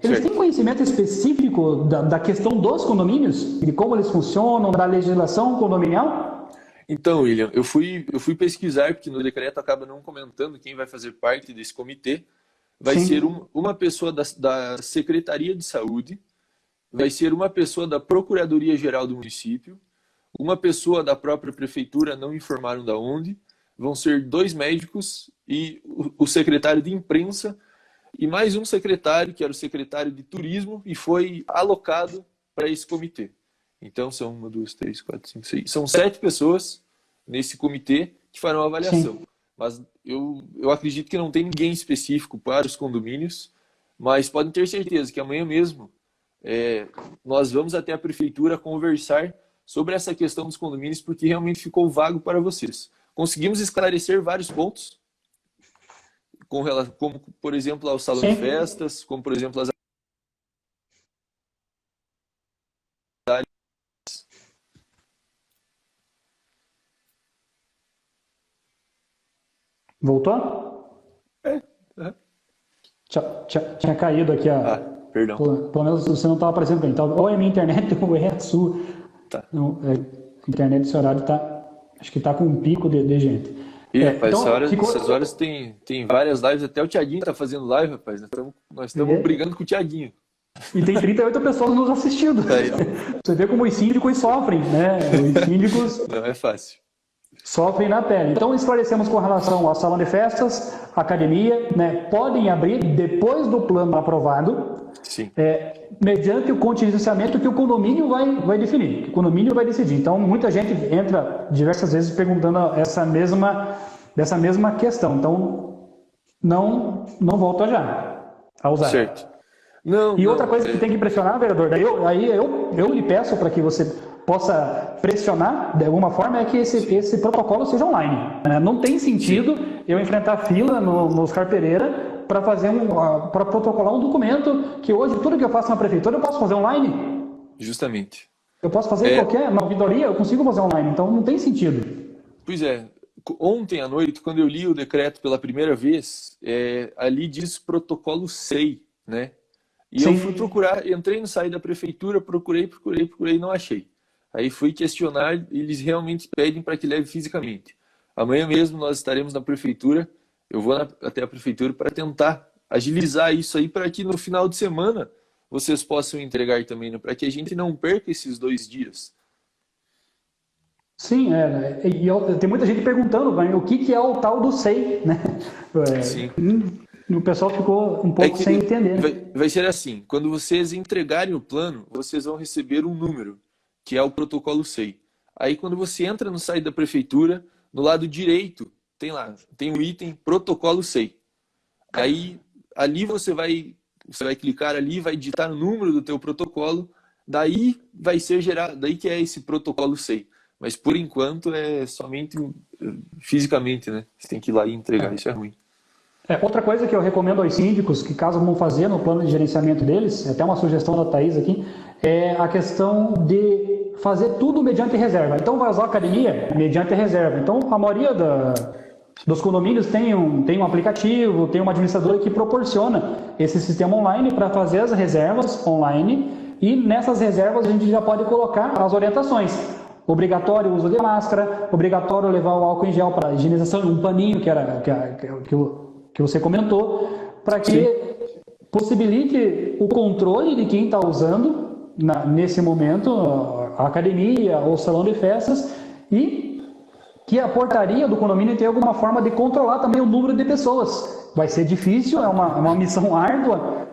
eles Certo. têm conhecimento específico da questão dos condomínios, de como eles funcionam, da legislação condominial? Então, William, eu fui pesquisar, porque no decreto acaba não comentando quem vai fazer parte desse comitê. Vai ser Sim, uma pessoa da Secretaria de Saúde, vai ser uma pessoa da Procuradoria-Geral do município, uma pessoa da própria prefeitura, não informaram da onde, vão ser 2 médicos e o secretário de imprensa e mais um secretário, que era o secretário de turismo, e foi alocado para esse comitê. Então são 1, 2, 3, 4, 5, 6. São 7 pessoas nesse comitê que farão a avaliação. sim. Mas eu acredito que não tem ninguém específico para os condomínios, mas podem ter certeza que amanhã mesmo nós vamos até a prefeitura conversar sobre essa questão dos condomínios, porque realmente ficou vago para vocês. Conseguimos esclarecer vários pontos, como, por exemplo, ao salão de Sim. festas, como, por exemplo, as Voltou? Aham. Tinha caído aqui Ah, perdão. pelo menos você não estava aparecendo para mim. Então, ou é a minha internet ou é a sua. Tá. Não, a internet desse horário acho que está com um pico de gente. E, rapaz, Então, essas horas tem várias lives, até o Thiaguinho tá fazendo live, rapaz. Nós estamos brigando com o Thiaguinho. E tem 38 pessoas nos assistindo. Aí, ó. Você vê como os síndicos sofrem, né? Os síndicos Não é fácil. sofrem na pele. Então, esclarecemos com relação ao salão de festas, academia, né? Podem abrir depois do plano aprovado, Sim. mediante o contingenciamento que o condomínio vai definir, que o condomínio vai decidir. Então, muita gente entra diversas vezes perguntando dessa mesma questão. Então, não volta já a usar. Certo. Não, E não, outra coisa que tem que pressionar, vereador, daí eu lhe peço para que você possa pressionar de alguma forma é que esse protocolo seja online. Né? Não tem sentido eu enfrentar fila nos Carpereira para para protocolar um documento que hoje tudo que eu faço na prefeitura eu posso fazer online. justamente. Eu posso fazer uma ouvidoria, eu consigo fazer online, então não tem sentido. Pois é, ontem à noite, quando eu li o decreto pela primeira vez, ali diz protocolo SEI, né? E Sim. eu fui procurar, entrei no site da prefeitura, procurei e não achei. Aí fui questionar e eles realmente pedem para que leve fisicamente. Amanhã mesmo nós estaremos na prefeitura, eu vou até a prefeitura para tentar agilizar isso aí para que no final de semana vocês possam entregar também, né? Para que a gente não perca esses 2 dias. Sim, tem muita gente perguntando o que é o tal do SEI, né? Sim. O pessoal ficou um pouco sem entender. Né? Vai ser assim, quando vocês entregarem o plano, vocês vão receber um número, que é o protocolo SEI. Aí quando você entra no site da prefeitura, no lado direito, tem um item protocolo SEI. Aí ali você vai clicar ali, vai digitar o número do teu protocolo, daí vai ser gerado, daí que é esse protocolo SEI. Mas por enquanto é somente fisicamente, né? Você tem que ir lá e entregar, isso é ruim. Outra coisa que eu recomendo aos síndicos, que caso vão fazer no plano de gerenciamento deles, até uma sugestão da Thaís aqui, é a questão de fazer tudo mediante reserva. Então vai usar a academia mediante reserva. Então a maioria dos condomínios tem um aplicativo, tem uma administradora que proporciona esse sistema online para fazer as reservas online e nessas reservas a gente já pode colocar as orientações. Obrigatório o uso de máscara, obrigatório levar o álcool em gel para higienização, um paninho que você comentou, para que possibilite o controle de quem está usando nesse momento a academia ou o salão de festas e que a portaria do condomínio tenha alguma forma de controlar também o número de pessoas. Vai ser difícil, é uma missão árdua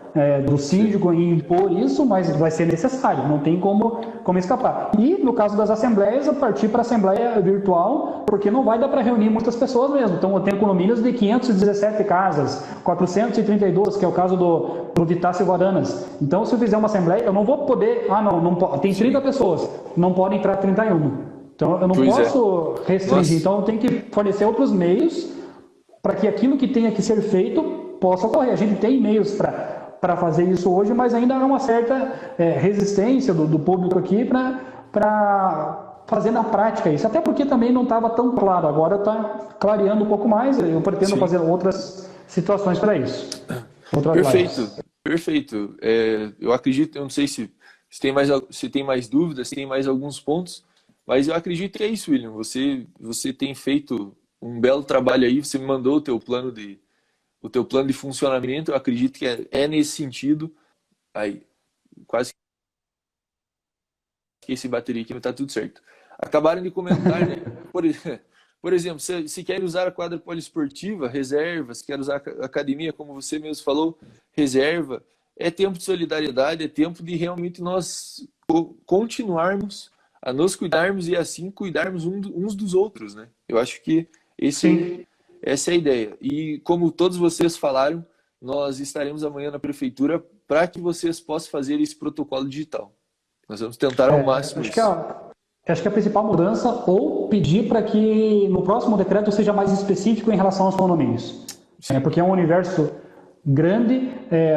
do síndico em impor isso, mas vai ser necessário, não tem como escapar. E no caso das assembleias, eu partir para a assembleia virtual, porque não vai dar para reunir muitas pessoas mesmo. Então eu tenho condomínios de 517 casas, 432, que é o caso do Vitácio Guaranas. Então se eu fizer uma assembleia, eu não vou poder, tem 30 pessoas, não podem entrar 31. Então eu não posso restringir, então eu tenho que fornecer outros meios para que aquilo que tenha que ser feito possa ocorrer. A gente tem meios para fazer isso hoje, mas ainda há uma certa resistência do público aqui para fazer na prática isso. Até porque também não estava tão claro, agora está clareando um pouco mais, eu pretendo fazer outras situações para isso. Perfeito. Eu acredito, eu não sei se tem mais dúvidas, se tem mais alguns pontos, mas eu acredito que é isso, William. Você tem feito um belo trabalho aí, você me mandou o teu plano de funcionamento, eu acredito que é nesse sentido. Aí, quase que esse bateria aqui não está tudo certo. Acabaram de comentar, né? Por exemplo, se quer usar a quadra poliesportiva, reserva, se quer usar a academia, como você mesmo falou, reserva. É tempo de solidariedade, é tempo de realmente nós continuarmos a nos cuidarmos e assim cuidarmos uns dos outros, né? Eu acho que essa é a ideia. E como todos vocês falaram, nós estaremos amanhã na prefeitura para que vocês possam fazer esse protocolo digital. Nós vamos tentar ao máximo isso. Acho que a principal mudança, ou pedir para que no próximo decreto seja mais específico em relação aos condomínios. Porque é um universo grande,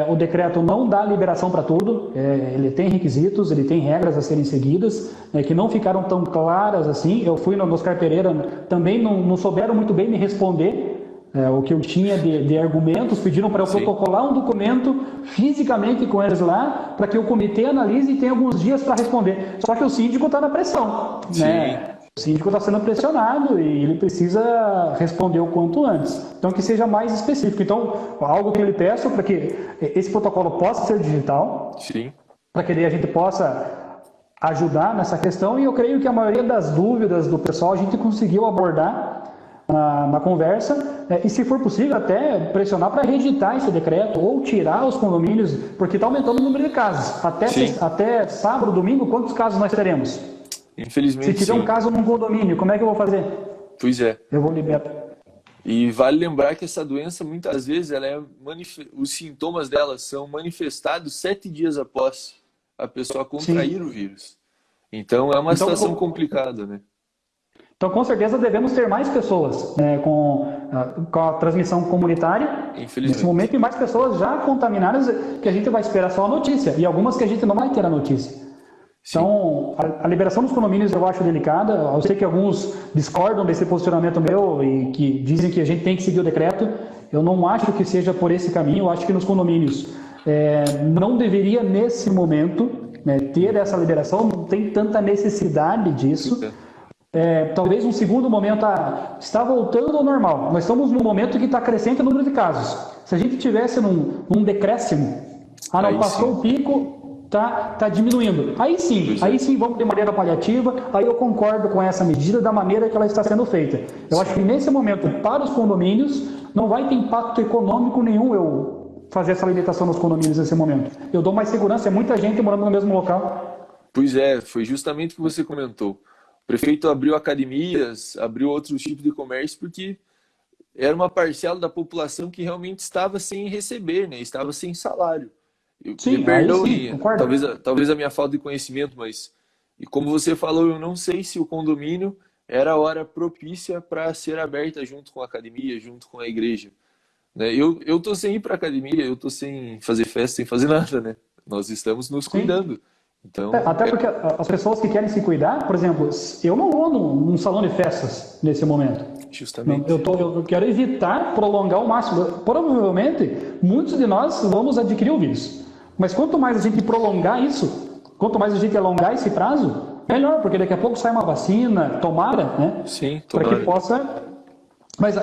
o decreto não dá liberação para tudo, ele tem requisitos, ele tem regras a serem seguidas, que não ficaram tão claras assim. Eu fui nos Carpereira, também não souberam muito bem me responder o que eu tinha de argumentos, pediram para eu protocolar um documento fisicamente com eles lá, para que o comitê analise e tenha alguns dias para responder. Só que o síndico está na pressão, né? O síndico está sendo pressionado e ele precisa responder o quanto antes. Então, que seja mais específico. Então, algo que eu lhe peço para que esse protocolo possa ser digital, para que a gente possa ajudar nessa questão. E eu creio que a maioria das dúvidas do pessoal a gente conseguiu abordar na conversa. E, se for possível, até pressionar para reeditar esse decreto ou tirar os condomínios, porque está aumentando o número de casos. Até sábado, domingo, quantos casos nós teremos? Infelizmente, se tiver um caso num condomínio, como é que eu vou fazer? Pois é. Eu vou liberar. E vale lembrar que essa doença, muitas vezes, os sintomas dela são manifestados 7 dias após a pessoa contrair o Sim. vírus. Então, é uma Então, situação complicada, né? então, com certeza devemos ter mais pessoas, né, com a transmissão comunitária nesse Infelizmente. momento e mais pessoas já contaminadas que a gente vai esperar só a notícia e algumas que a gente não vai ter a notícia. Sim. Então, a liberação dos condomínios eu acho delicada. Eu sei que alguns discordam desse posicionamento meu e que dizem que a gente tem que seguir o decreto. Eu não acho que seja por esse caminho. Eu acho que nos condomínios não deveria, nesse momento, né, ter essa liberação. Não tem tanta necessidade disso. Talvez um segundo momento está voltando ao normal. Nós estamos num momento que está crescente o número de casos. Se a gente tivesse num decréscimo, não Aí passou sim. o pico, tá diminuindo. Pois é. Aí sim vamos de maneira paliativa. Aí eu concordo com essa medida da maneira que ela está sendo feita. Eu acho que nesse momento, para os condomínios, não vai ter impacto econômico nenhum eu fazer essa limitação nos condomínios nesse momento. Eu dou mais segurança, é muita gente morando no mesmo local. Pois é, foi justamente o que você comentou. O prefeito abriu academias, abriu outros tipos de comércio, porque era uma parcela da população que realmente estava sem receber, né? Estava sem salário. Me Sim, aí sim, perdoe, concordo. talvez a minha falta de conhecimento, mas e como você falou, eu não sei se o condomínio era a hora propícia para ser aberta junto com a academia, junto com a igreja, né? Eu tô sem ir para academia, eu tô sem fazer festa, sem fazer nada, né? Nós estamos nos Sim. cuidando. Então, Até porque as pessoas que querem se cuidar, por exemplo, eu não vou num salão de festas nesse momento. Não, justamente, eu quero evitar prolongar ao máximo. Provavelmente, muitos de nós vamos adquirir o vírus. Mas quanto mais a gente prolongar isso, quanto mais a gente alongar esse prazo, melhor, porque daqui a pouco sai uma vacina, tomara, né? sim, Para que tomara. possa. Mas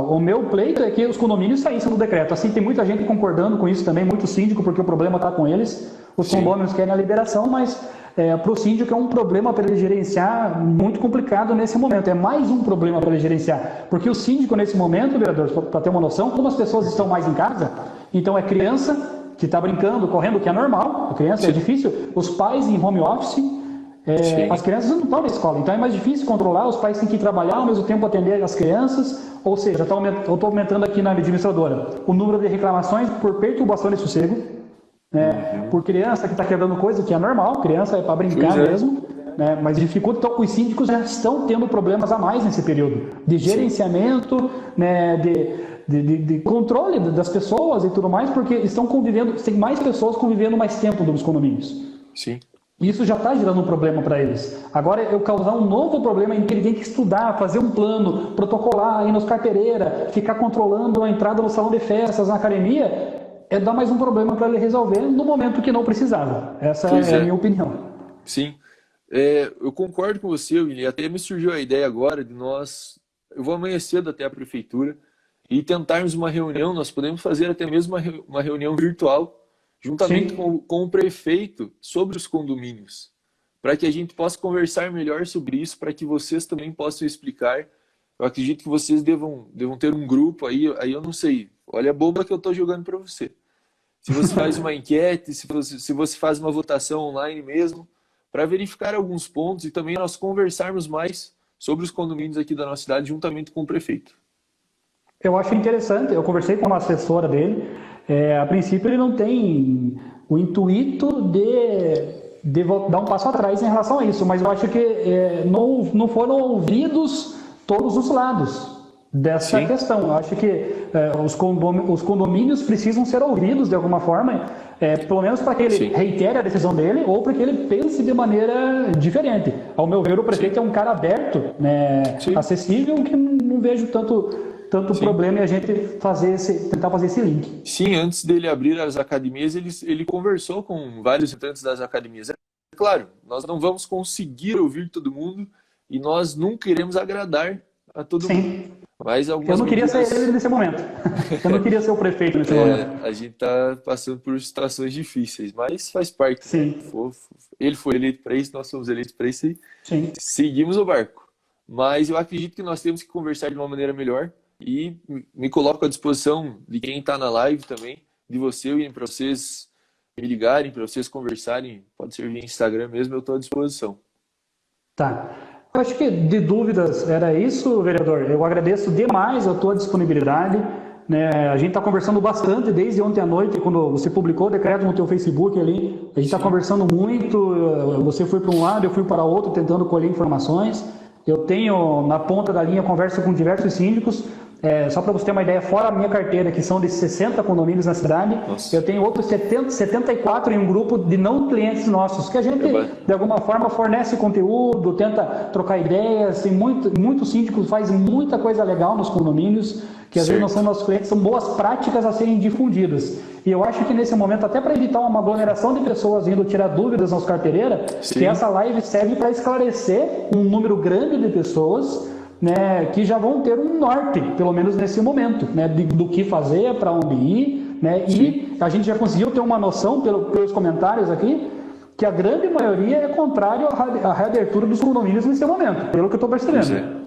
o meu pleito é que os condomínios saíssem do decreto. Assim, tem muita gente concordando com isso também, muito síndico, porque o problema está com eles. Os Sim, condôminos querem a liberação, mas para o síndico é um problema para ele gerenciar muito complicado nesse momento. É mais um problema para ele gerenciar. Porque o síndico, nesse momento, vereadores, para ter uma noção, como as pessoas estão mais em casa, então é criança que está brincando, correndo, que é normal, a criança é sim, difícil, os pais em home office, as sim, crianças não estão na escola, então é mais difícil controlar, os pais têm que trabalhar ao mesmo tempo atender as crianças, ou seja, eu estou aumentando aqui na administradora o número de reclamações por perturbação de sossego, né, por criança que está quebrando coisa, que é normal, criança é para pois brincar é, mesmo, né, mas dificulta, então os síndicos já estão tendo problemas a mais nesse período, de sim, gerenciamento, né, de controle das pessoas e tudo mais, porque estão convivendo, tem mais pessoas convivendo mais tempo nos condomínios. sim, Isso já está gerando um problema para eles. Agora, eu causar um novo problema em que ele tem que estudar, fazer um plano, protocolar, ir nos carteireiras, ficar controlando a entrada no salão de festas, na academia, dar mais um problema para ele resolver no momento que não precisava. Essa pois é a é, minha opinião. sim. Eu concordo com você, William. Até me surgiu a ideia agora de nós. Eu vou amanhã cedo até a prefeitura e tentarmos uma reunião. Nós podemos fazer até mesmo uma reunião virtual, juntamente Sim, com o prefeito, sobre os condomínios, para que a gente possa conversar melhor sobre isso, para que vocês também possam explicar. Eu acredito que vocês devam ter um grupo aí eu não sei. Olha a bomba que eu estou jogando para você. Se você faz uma enquete, se você faz uma votação online mesmo, para verificar alguns pontos e também nós conversarmos mais sobre os condomínios aqui da nossa cidade juntamente com o prefeito. eu acho interessante. Eu conversei com uma assessora dele. A princípio, ele não tem o intuito de dar um passo atrás em relação a isso, mas eu acho que não foram ouvidos todos os lados dessa Sim, questão. Eu acho que os condomínios precisam ser ouvidos de alguma forma, pelo menos para que ele sim, reitere a decisão dele ou para que ele pense de maneira diferente. Ao meu ver, o sim, prefeito é um cara aberto, né, sim, acessível, que não vejo tanto sim. problema em a gente tentar fazer esse link. Sim, antes dele abrir as academias, ele conversou com vários representantes das academias. É claro, nós não vamos conseguir ouvir todo mundo e nós nunca iremos agradar a todo mundo. Sim, Mas eu algumas não queria ser ele medidas, nesse momento. Eu não queria ser o prefeito nesse momento. a gente está passando por situações difíceis, mas faz parte, né? Sim, Ele foi eleito para isso, nós somos eleitos para isso e sim. seguimos o barco. Mas eu acredito que nós temos que conversar de uma maneira melhor e me coloco à disposição de quem está na live também, de você, William, para vocês me ligarem, para vocês conversarem, pode ser via Instagram mesmo, eu estou à disposição. Tá. Eu acho que de dúvidas era isso, vereador. Eu agradeço demais a tua disponibilidade. Né? A gente está conversando bastante desde ontem à noite, quando você publicou o decreto no teu Facebook ali. A gente está conversando muito. Você foi para um lado, eu fui para outro, tentando colher informações. Eu tenho, na ponta da linha, conversa com diversos síndicos. Só para você ter uma ideia, fora a minha carteira, que são de 60 condomínios na cidade, eu tenho outros 74 em um grupo de não clientes nossos, que a gente, de alguma forma, fornece conteúdo, tenta trocar ideias. Tem muitos síndicos fazem muita coisa legal nos condomínios, que às vezes não são nossos clientes, são boas práticas a serem difundidas. E eu acho que nesse momento, até para evitar uma aglomeração de pessoas vindo tirar dúvidas nas carteireiras, que essa live serve para esclarecer um número grande de pessoas, né, que já vão ter um norte, pelo menos nesse momento, né, do que fazer, para onde ir, né, e a gente já conseguiu ter uma noção, pelos comentários aqui, que a grande maioria é contrário à reabertura dos condomínios nesse momento, pelo que eu estou percebendo.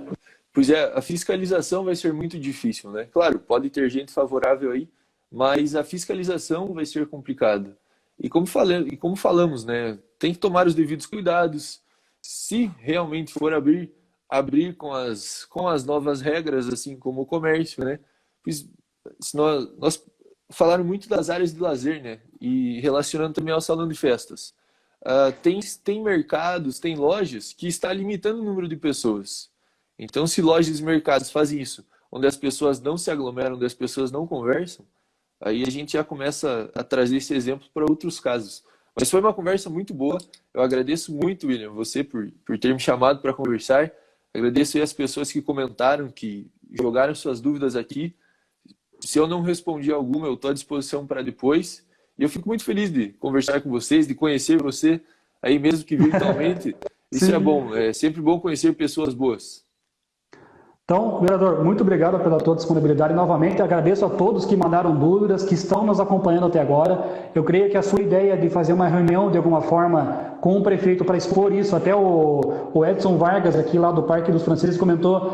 Pois é, a fiscalização vai ser muito difícil, né? Claro, pode ter gente favorável aí, mas a fiscalização vai ser complicada. E como falamos, né, tem que tomar os devidos cuidados. Se realmente for abrir com as novas regras, assim como o comércio, né? Nós falaram muito das áreas de lazer, né? E relacionando também ao salão de festas. Tem mercados, tem lojas que está limitando o número de pessoas. Então, se lojas e mercados fazem isso, onde as pessoas não se aglomeram, onde as pessoas não conversam, aí a gente já começa a trazer esse exemplo para outros casos. Mas foi uma conversa muito boa. Eu agradeço muito, William, você por ter me chamado para conversar. Agradeço aí as pessoas que comentaram, que jogaram suas dúvidas aqui. Se eu não respondi alguma, eu estou à disposição para depois. E eu fico muito feliz de conversar com vocês, de conhecer você, aí mesmo que virtualmente. Isso é bom, é sempre bom conhecer pessoas boas. Então, vereador, muito obrigado pela tua disponibilidade. Novamente, agradeço a todos que mandaram dúvidas, que estão nos acompanhando até agora. Eu creio que a sua ideia de fazer uma reunião, de alguma forma, com o prefeito para expor isso, até o Edson Vargas, aqui lá do Parque dos Franceses, comentou,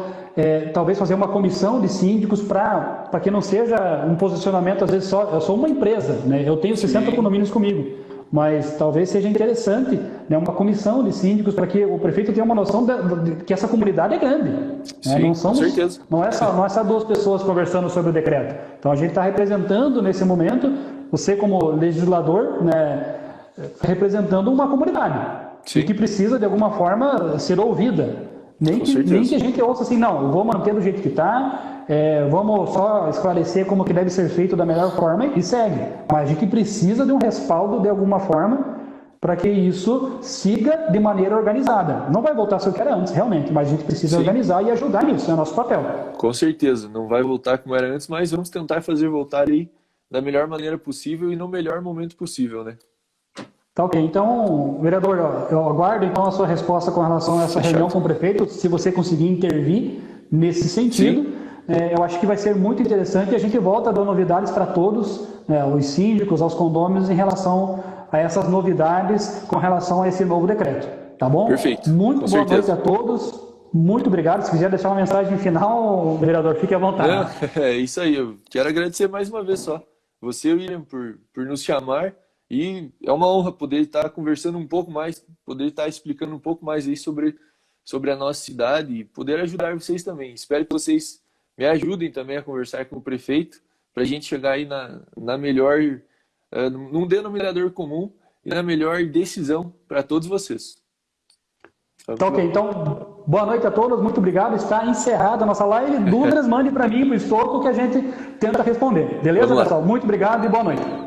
talvez fazer uma comissão de síndicos para que não seja um posicionamento, às vezes, eu sou uma empresa, né? Eu tenho 60 condomínios comigo. Mas talvez seja interessante, né, uma comissão de síndicos para que o prefeito tenha uma noção de que essa comunidade é grande. Sim, né? com certeza. Não é só duas pessoas conversando sobre o decreto. Então a gente está representando nesse momento, você como legislador, né, representando uma comunidade. Sim. E que precisa de alguma forma ser ouvida. Nem que a gente ouça assim, não, eu vou manter do jeito que está, vamos só esclarecer como que deve ser feito da melhor forma e segue. Mas a gente precisa de um respaldo de alguma forma para que isso siga de maneira organizada. Não vai voltar a ser o que era antes, realmente, mas a gente precisa organizar e ajudar nisso, é nosso papel. Com certeza, não vai voltar como era antes, mas vamos tentar fazer voltar aí da melhor maneira possível e no melhor momento possível, né? Tá ok. Então, vereador, eu aguardo então a sua resposta com relação a essa reunião com o prefeito, se você conseguir intervir nesse sentido. Eu acho que vai ser muito interessante e a gente volta a dar novidades para todos, os síndicos, aos condôminos, em relação a essas novidades com relação a esse novo decreto. Tá bom? Perfeito. Muito boa noite a todos. Muito obrigado. Se quiser deixar uma mensagem final, vereador, fique à vontade. É isso aí. Eu quero agradecer mais uma vez só. Você, William, por nos chamar. E é uma honra poder estar conversando um pouco mais, poder estar explicando um pouco mais aí sobre a nossa cidade e poder ajudar vocês também. Espero que vocês me ajudem também a conversar com o prefeito para a gente chegar aí na melhor, num denominador comum e na melhor decisão para todos vocês. Tá ok, então, boa noite a todos, muito obrigado. Está encerrada a nossa live. Dúvidas, mande para mim, para o Estoco, que a gente tenta responder. Beleza, pessoal? Muito obrigado e boa noite.